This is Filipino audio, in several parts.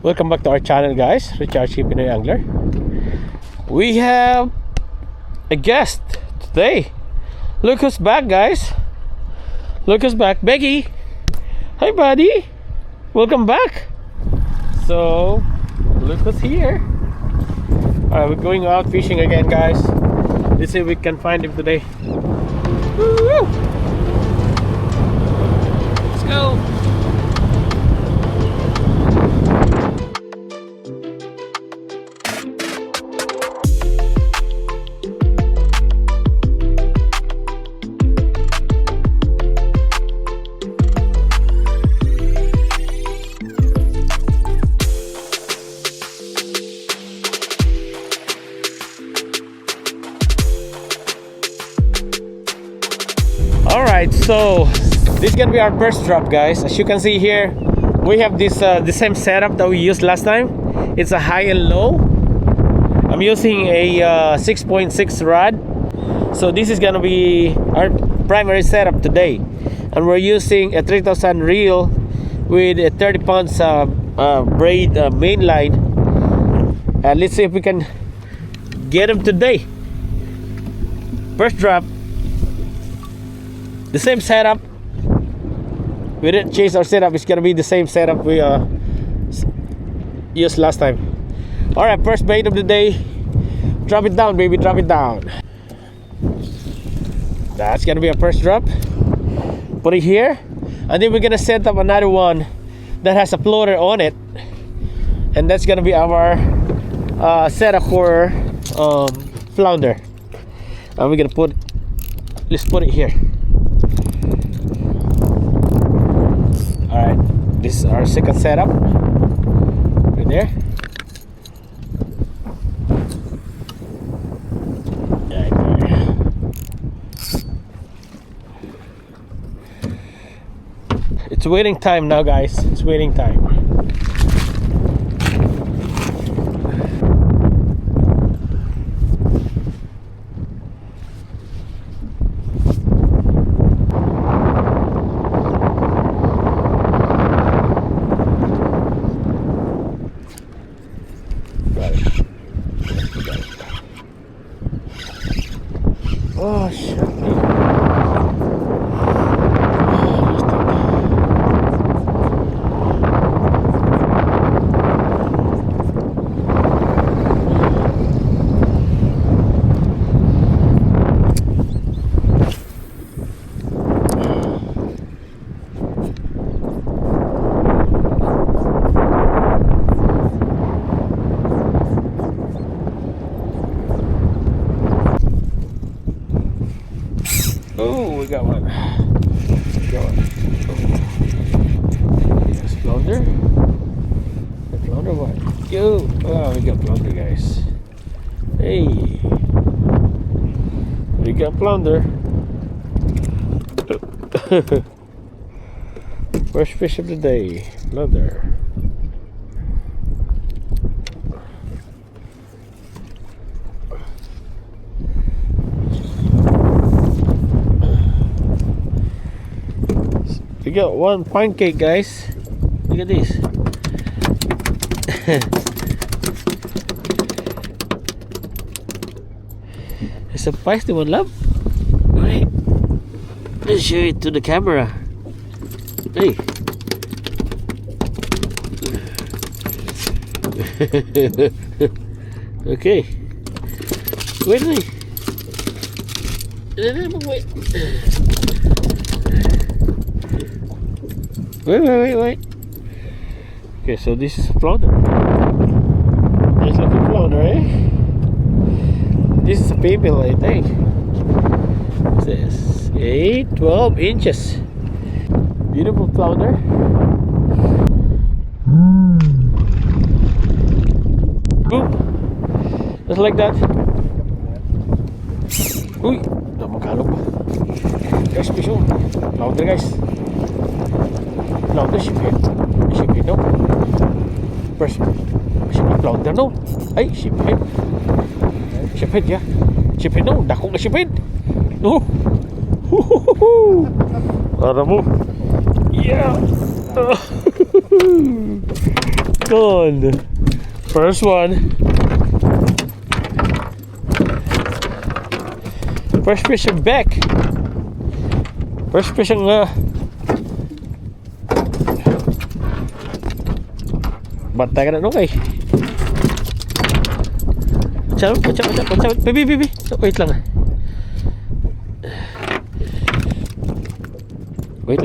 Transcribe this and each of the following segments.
Welcome back to our channel, guys. Richard C. Pinoy Angler. We have a guest today. Look who's back, guys. Look who's back. Becky. Hi, buddy. Welcome back. So, look who's here. Alright, we're going out fishing again, guys. Let's see if we can find him today. Woo! Let's go. Alright, so this is gonna be our first drop, guys. As you can see here, we have this the same setup that we used last time. It's a high and low. I'm using a 6.6 rod. So this is gonna be our primary setup today. And we're using a 3000 reel with a 30 pounds braid main line. And let's see if we can get them today. First drop. The same setup. We didn't change our setup. It's gonna be the same setup we used last time. Alright, first bait of the day. Drop it down, baby, drop it down. That's gonna be our first drop. Put it here. And then we're gonna set up another one that has a floater on it. And that's gonna be our setup for flounder. And we're gonna let's put it here. Alright, this is our second setup. Right there. Right there. It's waiting time now, guys. It's waiting time. Oh shit. Oh, we got one. We got one. Oh. Yes, flounder. The flounder what? Yo! Oh, we got flounder, guys. Hey! We got flounder. First fish of the day. Flounder. We got one pancake, guys. Look at this. It's a feisty one, love. Wait. Let's show it to the camera. Hey. Okay. Wait. Wait. Okay, so this is flounder. Nice looking flounder, eh? This is a female, I think. What's this? 12 inches. Beautiful flounder. Ooh. Just like that. Uy, magkalog pa. Guys, fish on. Flounder, guys. Flounder, shiphead. Shiphead, no? First, shiphead, flounder, no? Ay, shiphead. Shiphead, yeah. Shiphead, no? Dako na shiphead. No? Para mo. Yeah. Gone. First one. First fish of Beck. First fish ng bantay ka na nung kay. Watch out. Baby. Wait lang.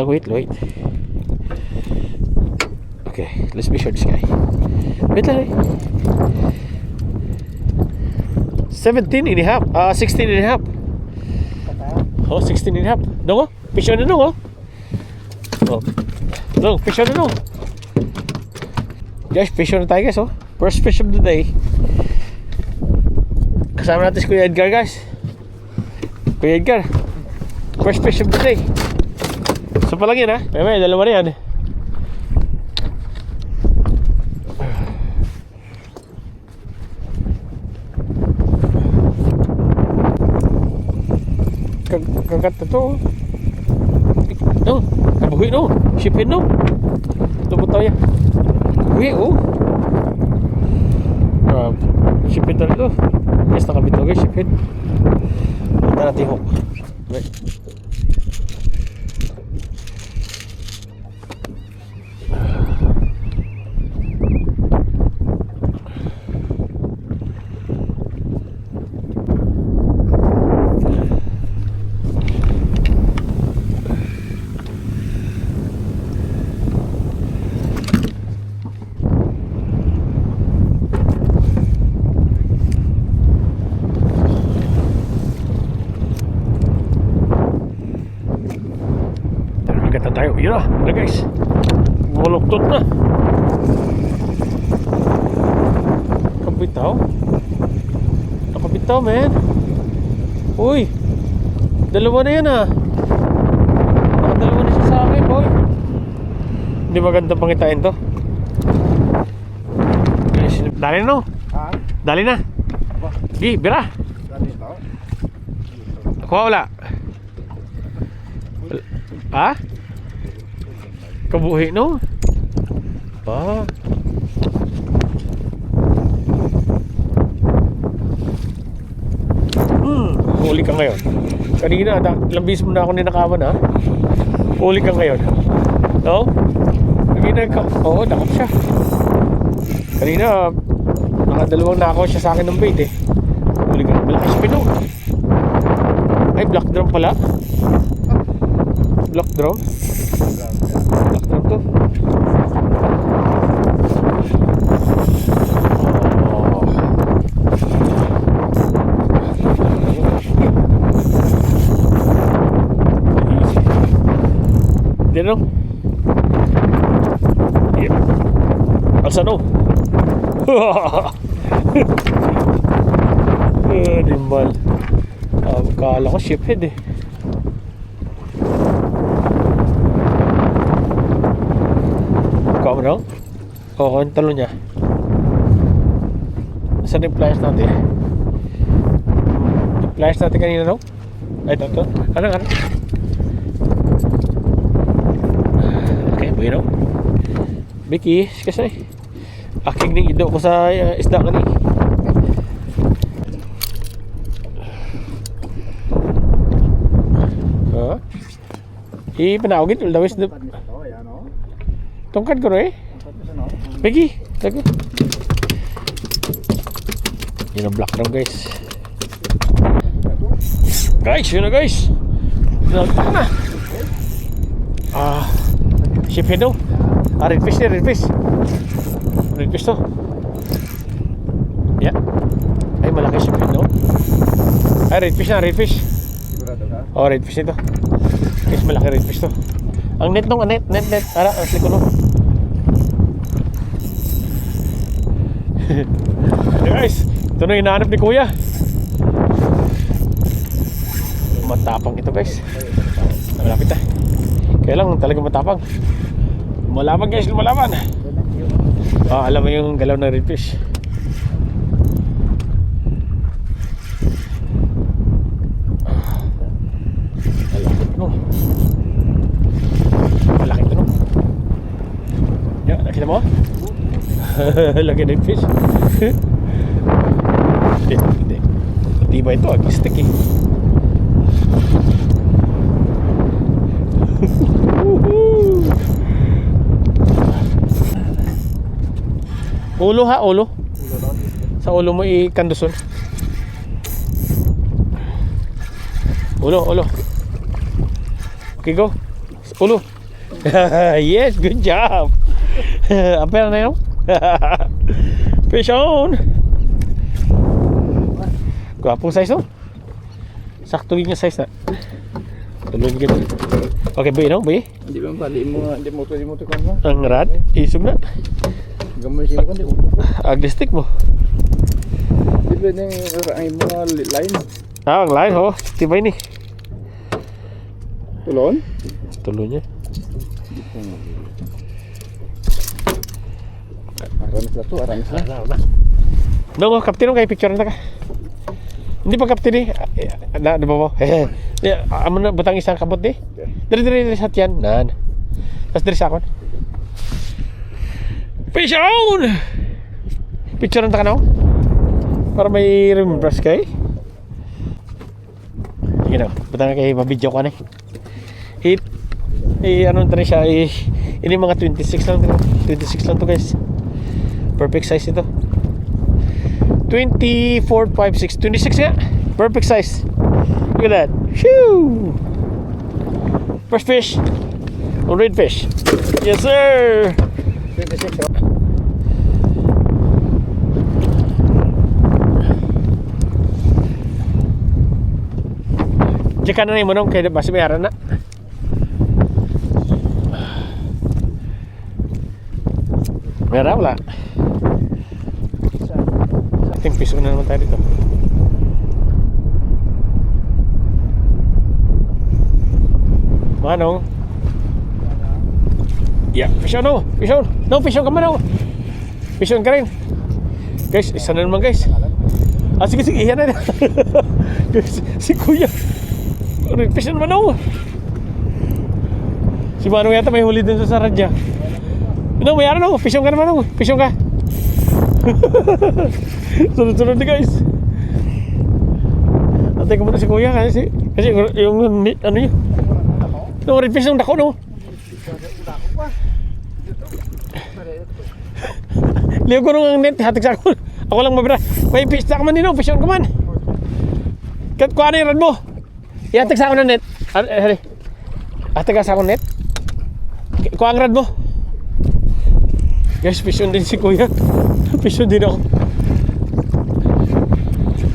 Wait. Okay, let's be sure this guy. Wait lang. 17 and a half. 16 and a half. Oh, 16 and a half. No, fish on the no. Oh. No, fish on the no. Guys, fish on tayo guys, oh. First fish of the day. Kasama natin si Kuya Edgar, guys. Kuya Edgar. First fish of the day. So pa lang yan, ha. May dalawa na yan. Kagat na to. No, kabuhi no. Shipin no. Tubot tayo. Kabuhi oh. Shipin na ito. Yes, nakabit to guys. Shipin. Punta natin hook. Right. Tayo, yun na guys, muluktot na. Nakabitaw man. Uy, dalawa na yan nakadalawa na siya sa akin boy. Hindi maganda pangitain to guys. Dali na no? Dali na. Gi, bira. Kuha wala. Ha? Kabuhi no? Huli ka ngayon. Kanina, lambis mo na ako ninakawan ha. Huli ka ngayon. No? Kanina, oo, nakap siya. Kanina, nakadalawang nakaw siya sa akin ng bait eh. Huli ka. Malakas pino. Ay, black drum pala. Black drum to. Dino? Yeah. Alsano? Dimbal. Kala ko shiphead eh. No? Oo, yung talo niya. Saan yung pliers natin? Yung pliers natin kanina, no? Ay, ito. Ano? Okay, bueno. Biki, kasi aking ning ido ko sa isda ka ni. Ipanawagin, ulawis na. Tongkat ko rin eh. Pegi, lagi. Yun ang black drum guys. Yun na guys. Nalpak na. Shiphead daw. Red fish to. Yeah. Ay, malaki shiphead daw. Ay, red fish. Oh, red fish ito. Guys, malaki red fish to. Ang net nung, net. Ara, asli ko no. Guys, ito na hinahanap ni Kuya. Matapang ito guys. Malapit na. Kaya lang talaga matapang. Lumalaban guys, lumalaban. Alam mo yung galaw ng red fish. Malaki ito no. Yan, nakita mo? Laki ng fish. Hindi. Hindi ba ito? Agistik eh. Ulo ha, ulo. Sa ulo mo ikanduson. Ulo. Okay, go. Ulo. Yes, good job. Apa na yun? Fish on. Gwapong size oh. Sakto yun yung size na. Tuloy ka dito. Okay, boy, no? Boy? Hindi ba bali mo, hindi mo to kan mo. Ang rad, isog na. Gamay siya kan di utok. Aglistik mo. Di ba nang ang mga line. Ah, ang line ho. Tibay ni. Tulon? Tuloy niya. Aramis na. No, kapten kay picture na ka. Hindi pa kapten eh. Na ba mo? Amo na butang isang kabot di. Diri sa tiyan. Nan. Tas diri sa akon. Fish on. Picture na ka no? Para may remembrance kay. Sige na. Butang kay ma-video ko na. Hit. Ano na siya ini mga 26 lang 26 lang to guys. Perfect size ito. 24, 5, 6, 26 nga. Perfect size. Look at that. Shoo! First fish. Red fish. Yes sir. 26 oh. Jika na mo nung kaya basi bayaran na. Meron wala. Ating piso na naman tayo dito. Manong. Yeah, fish on no. Fish on. No, fish on ka man. Fish on ka rin. Guys, isa na naman guys. Sige, iyan na. Guys, si Kuya. Fish on naman ako. Si Manong yata may huli din sa radya. No, mayroon ako. Fish on ka naman ako. Fish on ka. Sunod-sunod na guys. Antay ko muna si Kuya kasi yung ano yun. No, red fish ng dako no. Liyo ko nung net, hatig sa ako. Ako lang mabira. May fish na ka man nino, fish on ka man. Kat kuha na yung rad mo. Ihatig sa ako ng net. Hatig ka sa ako net. Kuha ang rad mo. Guys, fish on din si Kuya. Fish on din ako.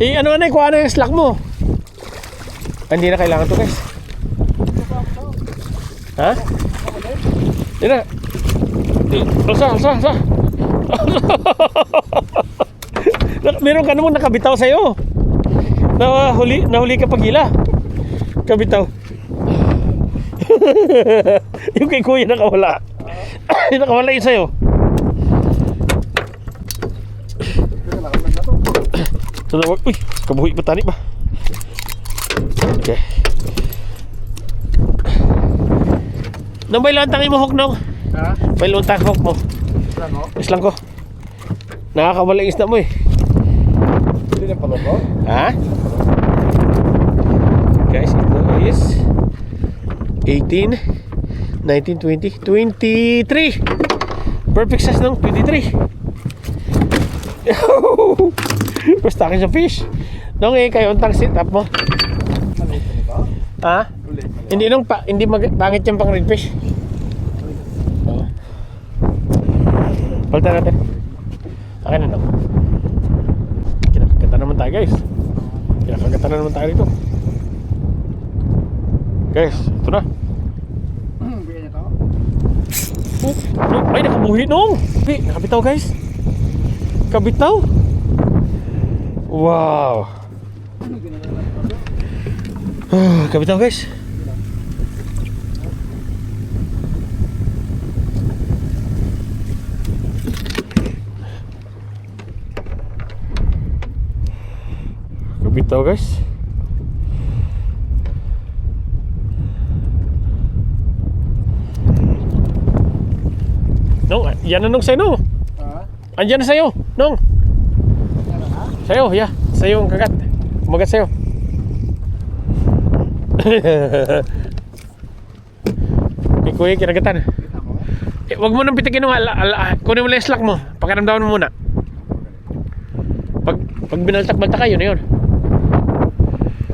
Ano na, kuha na yung slack mo. Hindi na kailangan to guys. Ha? Hindi na. Alsa. Meron ka naman nakabitaw sa'yo. Nahuli ka pagila. Kabitaw. Yung kay Kuya nakawala. Nakawala yun sa'yo. Uy, kabuhi pa tani ba? Okay. Nang may lontang imuhok nung? Ha? May lontang hok mo. Ano? Islang ko. Nakakawala yung isda mo eh. Hindi na pala ko? Ha? Guys, ito is 18, 19, 20, 23. Perfect size ng 23. Basta akin sa fish. Nung kayo untang sit up mo. Ha? Hindi nung hindi pangit yung pang red fish. Oh. Palta natin. Akin na nung. Kinakagatan naman tayo guys. Kinakagatan na naman tayo dito. Guys, ito na. Bigyan niya to? Ay, nakabuhi nung. Hey, nakabitaw guys. Kabitaw. Wow. Kabitaw guys. Kabitaw guys. No, yan na nung sa'yo no. Ha? Andyan na sa'yo, Nong. Sa'yo, yeah. Sa'yo ang kagat. Kumagat sa'yo. May kuya, kinagatan. Wag mo nang pitikin mo. Kunin mo lang yung slack mo. Pakiramdaman mo muna. Pag binaltak-baltak kayo na yun.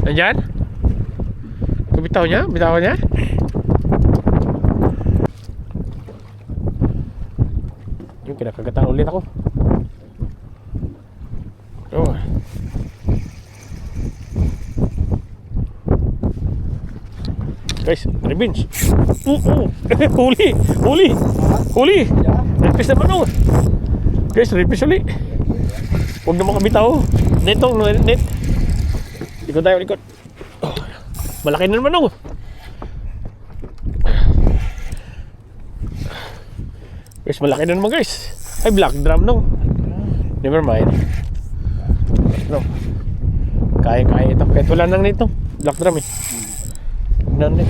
Nandyan? Bitaw niya? Bitaw niya? Yung kinakagatan ulit ako. Oh. Guys, revenge. Huli. Huli. Huli. Repis naman oh. Guys, repis ulit. Huwag naman kabitaw. Netong, net. Likod tayo, likod. Oh. Malaki na naman oh. Guys, malaki na naman guys. Ay, black drum no. Never mind. No. Kaya ito. Kahit wala nang nito. Black drum eh. Nang net.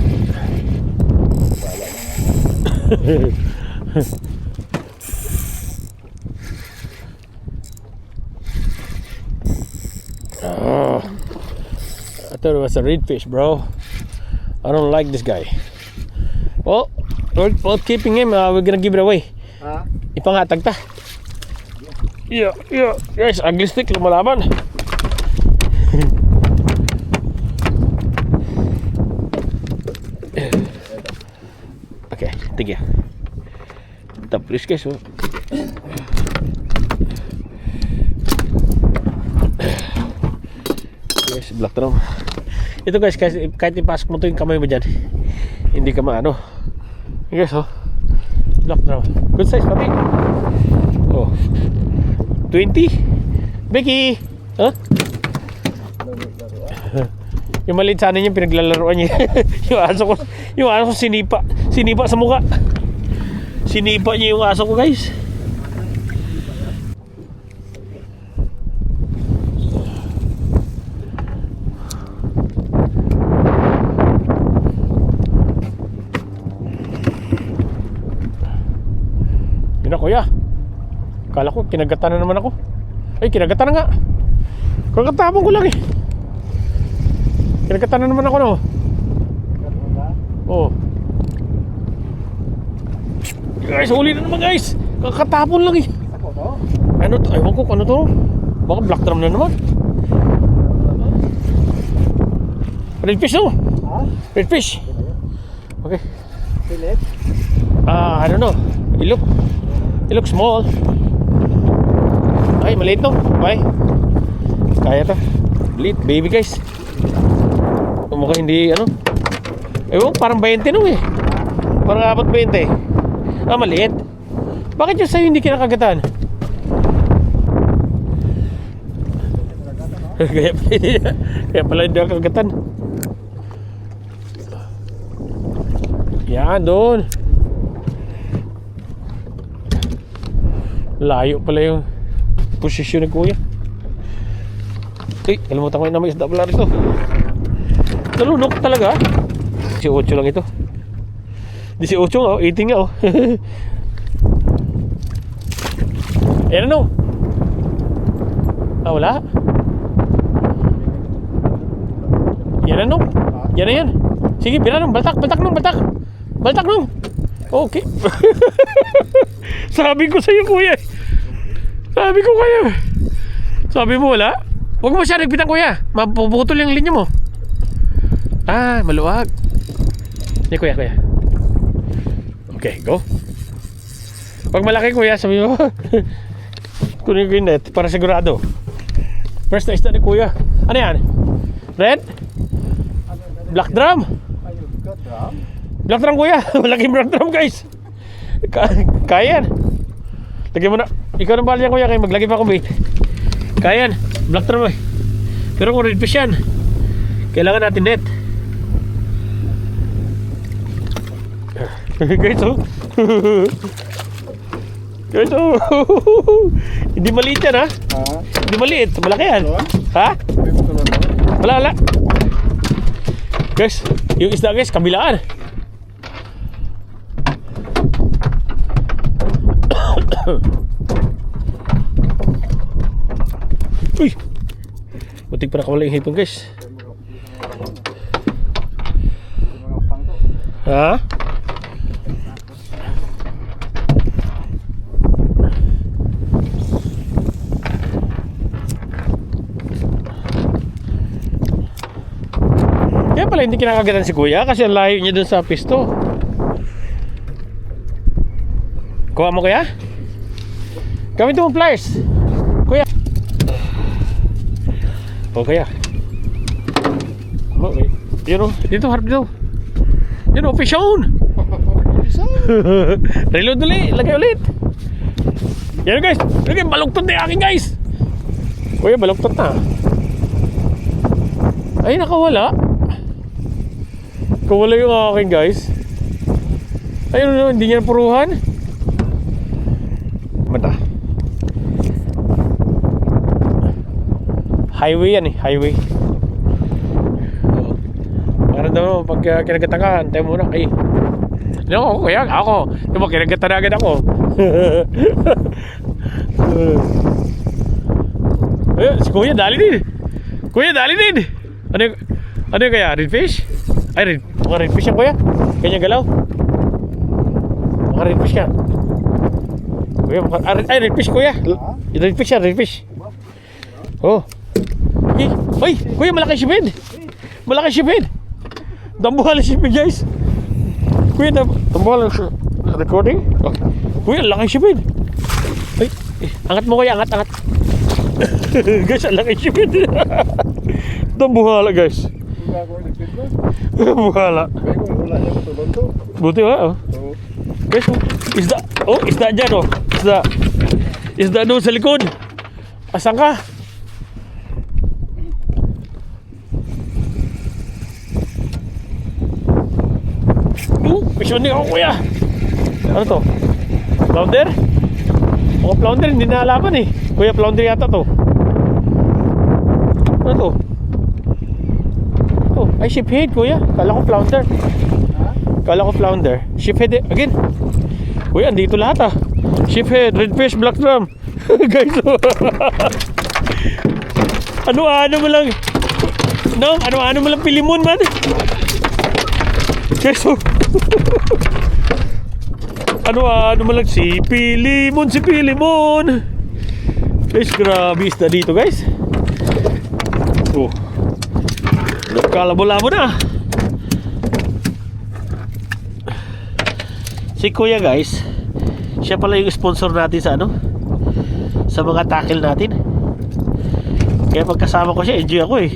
Oh, I thought it was a redfish, bro. I don't like this guy. Well, we're keeping him. We're gonna give it away. Ipangatag ta. Yeah. Guys, ugly stick lumalaban. Okay, thank you. Tapos guys, oh. Guys, black drum. Ito guys, kahit ipasok mo to yung kamay mo dyan, hindi ka maano. Guys, oh. Black drum. Good size, pati. Oh. 20? Becky! Huh? Yung maliit sana niya, pinaglalaroan niya. yung aso ko sinipa sa mukha. Sinipa niya yung aso ko guys. Yun na kuya. Kala ko kinagatan na naman ako. Ay, kinagatan na nga. Kakatapon ko lang eh. Kinagatan na naman ako no. Oh. Guys, huli na naman guys. Kakatapon lang eh. Ano to? Ewan ko ano to. Baka black drum na naman. Red fish no? Red fish. Okay. I don't know. It looks small. Ay, maliit to. Bye. Kaya to. Maliit, baby guys. Mukha hindi ano. Ewan, parang 20 nung eh. Parang abot 20. Ah, maliit. Bakit yung sa'yo hindi kinakagatan? Kaya pala hindi nakagatan. Yan, doon. Layo pala yung posisyon ni kuya. Ay, kalimutan ko yun na may isda pala rito. Nalunok talaga. 18 lang ito. 18 nga, 18 nga oh. Ayan ano? Ah, wala? Yan ano? Yan na yan. Sige, bila nung, baltak nung. Baltak nung. Okay. Sabi ko sa'yo kuya. Sabi ko kaya. Sabi mo wala? Huwag mo siya nagpitan kuya. Mapuputol yung linya mo. Ah, maluwag. Hindi kuya. Okay, go. Pag malaki kuya, sabi mo. Kunin ko yung net para sigurado. First na isda ni kuya. Ano yan? Red? Black drum? Black drum kuya. Malaking black drum guys. Kaya yan. Lagyan mo na. Ikaw na bahal yan kuya. Kaya maglagay pa akong bait. Kaya yan. Black drum eh. Pero kung red fish yan, kailangan natin net. Guys oh. Guys oh. Hindi maliit yan ha. Hindi maliit. Malaki yan. Ha? Wala. Guys, yung isda guys, kabilaan. Uy! Butik pa nakawala yung hipon guys. Mga pangko. Ha? Kaya pala hindi kinakagatan si kuya kasi ang layo niya dun sa pisto. Kuha mo kuya? Gamitin mo pliers. Kuya. O kuya. Okay. Yun o. Dito harap dito. Yun o. Fish on. Reload ulit. Lagay ulit. Yan guys. Lagay baluktot na yung akin guys. Kuya baluktot na. Ay nakawala. Kawala yung akin guys. Ayun no. Hindi niya napuruhan. Mata. Highway yan eh, highway. Parang daw, pag kinagatan ka, antay mo na. Ay, hindi ako, kaya ako. Di ba, kinagatan agad ako. Ayun, si Kuya, dali din. Kuya, dali din. Ano yung kaya, redfish? Ay, mga redfish yan, Kuya. Kanya galaw. Mga redfish ka. Kuya, ay, redfish, Kuya. Redfish yan, redfish. Oh. Ay, Kuya, malaki sipid. Malaki sipid. Dambuhala sipid, guys. Kuya, dambuhala recording. Oh. Kuya, laki sipid. Ay, angat mo Kuya, angat. Guys, ang laki sipid. Dambuhala, guys. Dambuhala. Buti ba, oh. Guys, isda. Oh, isda dyan, oh. Isda doon sa likod. Asan ka? Mission din ako Kuya. Ano to? Flounder? Mga flounder hindi nalaman eh. Kuya flounder yata to. Ano to? Oh, ay sheephead Kuya. Kala ko flounder. Kala ko flounder. Sheephead again. Kuya andito lahat ah. Sheephead, redfish, black drum. Guys ano mo lang. No, ano mo lang pilimon man. Guys ano mo lang si Pilimon. Guys, grabe isda dito guys. Oh, kalabo-labo na. Si Kuya guys, siya pala yung sponsor natin sa sa mga tackle natin. Kaya pagkasama ko siya, enjoy ako eh.